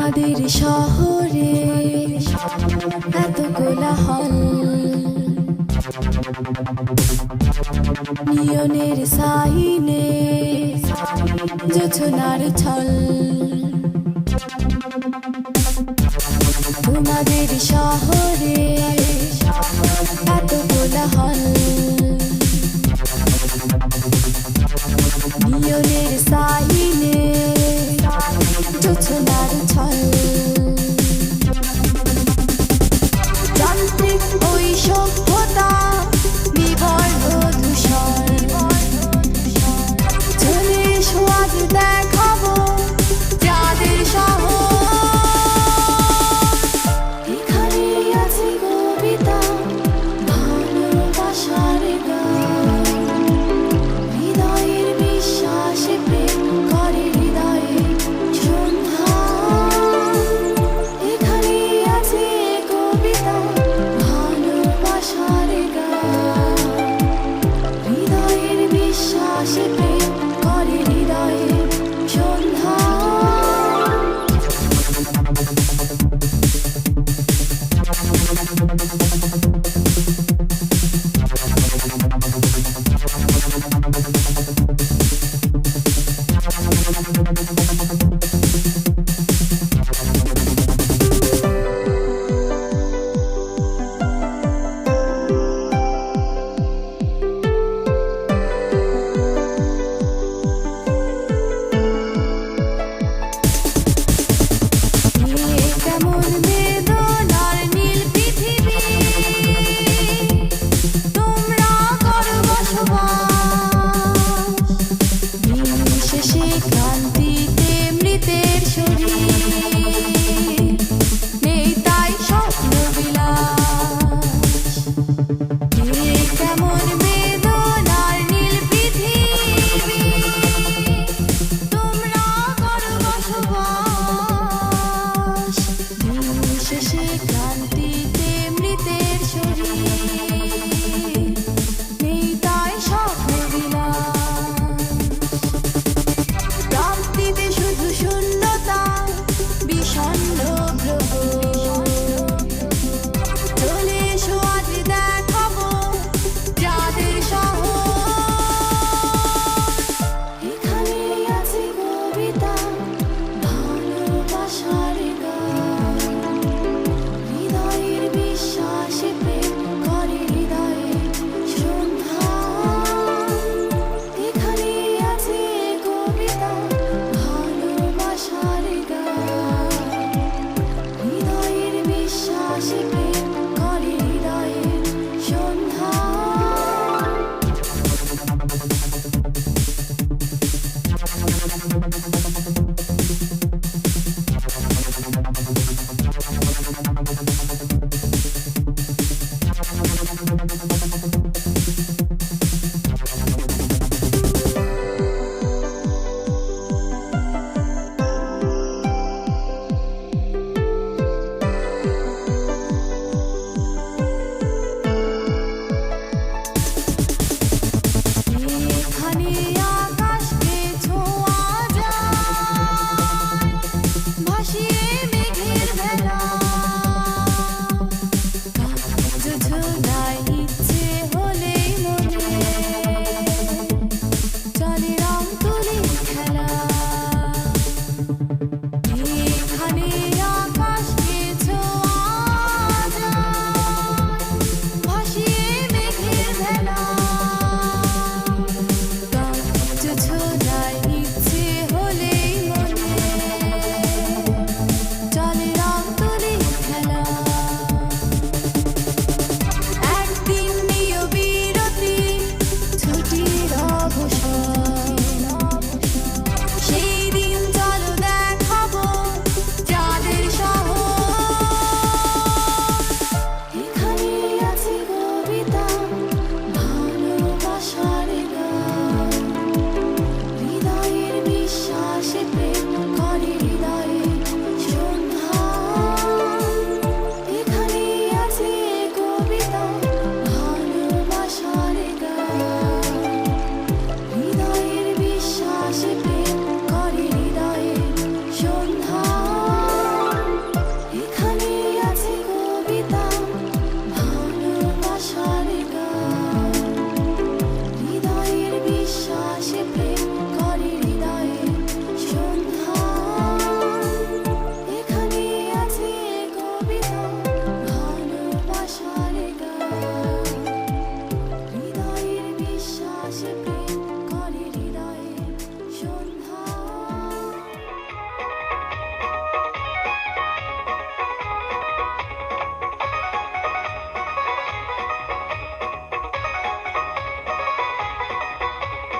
তোমাদের শহরে এত কোলাহল, নিয়নের সাইনে জোছনার ছল। তোমাদের শহরে এত কোলাহল, নিয়নের সাইনে জোছনার ছল। যান্ত্রিক ওই সভ্যতা নিবর্ণ ধূসর, চলে এসো আজ দেখাবো যাদের শহর। এখানে আছে কবিতা, ভালোবাসার গান, হৃদয়ের বিশ্বাসে প্রেম করে হৃদয়ে সন্ধ্যা। এখানে আছে কবিতা, ভালোবাসার গান, হৃদয়ের বিশ্বাসে প্রেম করে হৃদয়ে সন্ধ্যা। কেমন বেদনার নীল পৃথিবী, তোমরা করো বসবাস। দিন শেষে ক্লান্তিতে মৃতের শরীর, নেই তাই স্বপ্ন বিলাস। কেমন বেদনার নীল পৃথিবী, তোমরা করো বসবাস। দিন শেষে ক্লান্তিতে মৃতের শরীর, নেই তাই স্বপ্ন বিলাস। প্রাপ্তিতে শুধু শূন্যতা, বিষণ্ণ গ্রহ। চলে এসো আজ দেখাবো যাদের শহর। এখানে আছে কবিতা, ভালোবাসার গান, হৃদয়ের বিশ্বাসে প্রেম করে হৃদয়ে সন্ধ্যা। এখানে আছে কবিতা, ভালোবাসার গান, হৃদয়ের বিশ্বাসে প্রেম করে হৃদয়ে সন্ধ্যা।